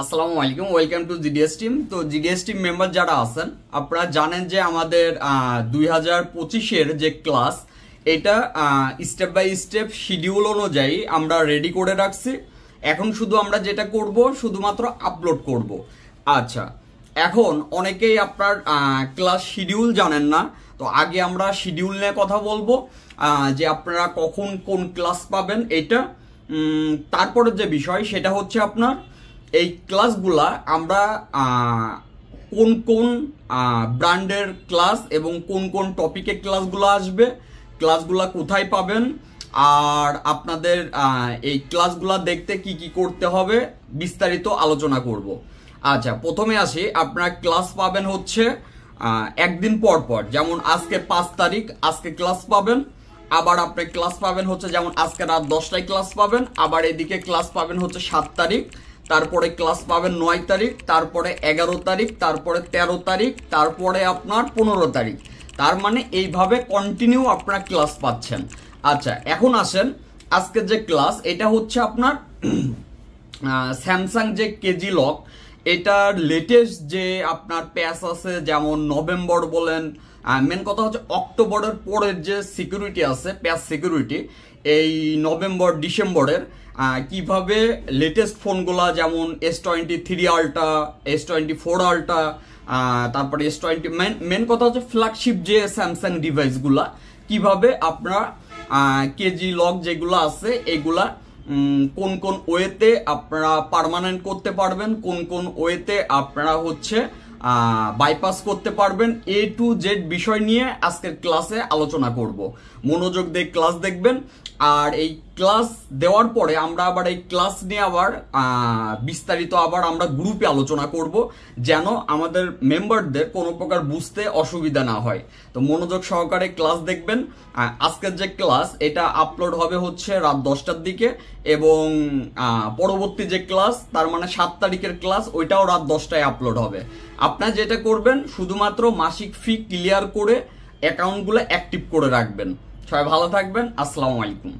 আসসালামু আলাইকুম, welcome to GDS team. তো জিডিএস টিম মেম্বার যারা আছেন আপনারা জানেন যে আমাদের 2025-এর যে ক্লাস এটা স্টেপ বাই স্টেপ শিডিউল অনুযায়ী আমরা রেডি করে রাখছি। এখন শুধু আমরা যেটা করব শুধুমাত্র আপলোড করব। আচ্ছা, এখন অনেকেই আপনার ক্লাস শিডিউল জানেন না, তো আগে আমরা শিডিউল নিয়ে কথা বলবো যে আপনারা কখন কোন ক্লাস পাবেন এটা। তারপরে যে বিষয় সেটা হচ্ছে আপনার এই ক্লাসগুলা আমরা কোন কোন ব্র্যান্ডের ক্লাস এবং কোন কোন টপিকের ক্লাসগুলো আসবে, ক্লাসগুলা কোথায় পাবেন, আর আপনাদের এই ক্লাসগুলা দেখতে কি কি করতে হবে বিস্তারিত আলোচনা করব। আচ্ছা, প্রথমে আসি। আপনারা ক্লাস পাবেন হচ্ছে একদিন পর পর, যেমন আজকে 5 তারিখ আজকে ক্লাস পাবেন। আবার আপনি ক্লাস পাবেন হচ্ছে যেমন আজকে রাত 10টায় ক্লাস পাবেন, আবার এদিকে ক্লাস পাবেন হচ্ছে 7 তারিখ, তারপরে ক্লাস পাবেন 9 তারিখ, তারপরে 11 তারিখ, তারপরে 13 তারিখ, তারপরে আপনার 15 তারিখ। তার মানে এইভাবে কন্টিনিউ আপনারা ক্লাস পাচ্ছেন। আচ্ছা, এখন আসেন আজকে যে ক্লাস এটা হচ্ছে আপনার স্যামসাং যে কেজি লক, এটার লেটেস্ট যে আপনার প্যাচ আছে, যেমন নভেম্বর বলেন, মেন কথা হচ্ছে অক্টোবরের পরের যে সিকিউরিটি আছে প্যাচ সিকিউরিটি, এই নভেম্বর ডিসেম্বরের কিভাবে লেটেস্ট ফোনগুলা যেমন S23 আলট্রা, S24 আলট্রা, তারপরে S20, মেন কথা হচ্ছে ফ্ল্যাগশিপ যে স্যামসাং ডিভাইসগুলা কিভাবে আপনারা কেজি লক যেগুলো আছে এগুলা কোন কোন ওয়েতে আপনারা পার্মানেন্ট করতে পারবেন, কোন কোন ওয়েতে আপনারা হচ্ছে বাইপাস করতে পারবেন, A to Z বিষয় নিয়ে আজকের ক্লাসে আলোচনা করব। মনোযোগ দিয়ে ক্লাস দেখবেন। আর এই ক্লাস দেওয়ার পরে আমরা আবার এই ক্লাস নিয়ে আবার বিস্তারিত আবার আমরা গ্রুপে আলোচনা করব, যেন আমাদের মেম্বারদের কোনো প্রকার বুঝতে অসুবিধা না হয়। তো মনোযোগ সহকারে ক্লাস দেখবেন। আজকের যে ক্লাস এটা আপলোড হবে হচ্ছে রাত 10টার দিকে, এবং পরবর্তী যে ক্লাস তার মানে 7 তারিখের ক্লাস ওইটাও রাত 10টায় আপলোড হবে। আপনারা যেটা করবেন শুধুমাত্র মাসিক ফি ক্লিয়ার করে অ্যাকাউন্টগুলো অ্যাক্টিভ করে রাখবেন। সবাই ভালো থাকবেন। আসসালামু আলাইকুম।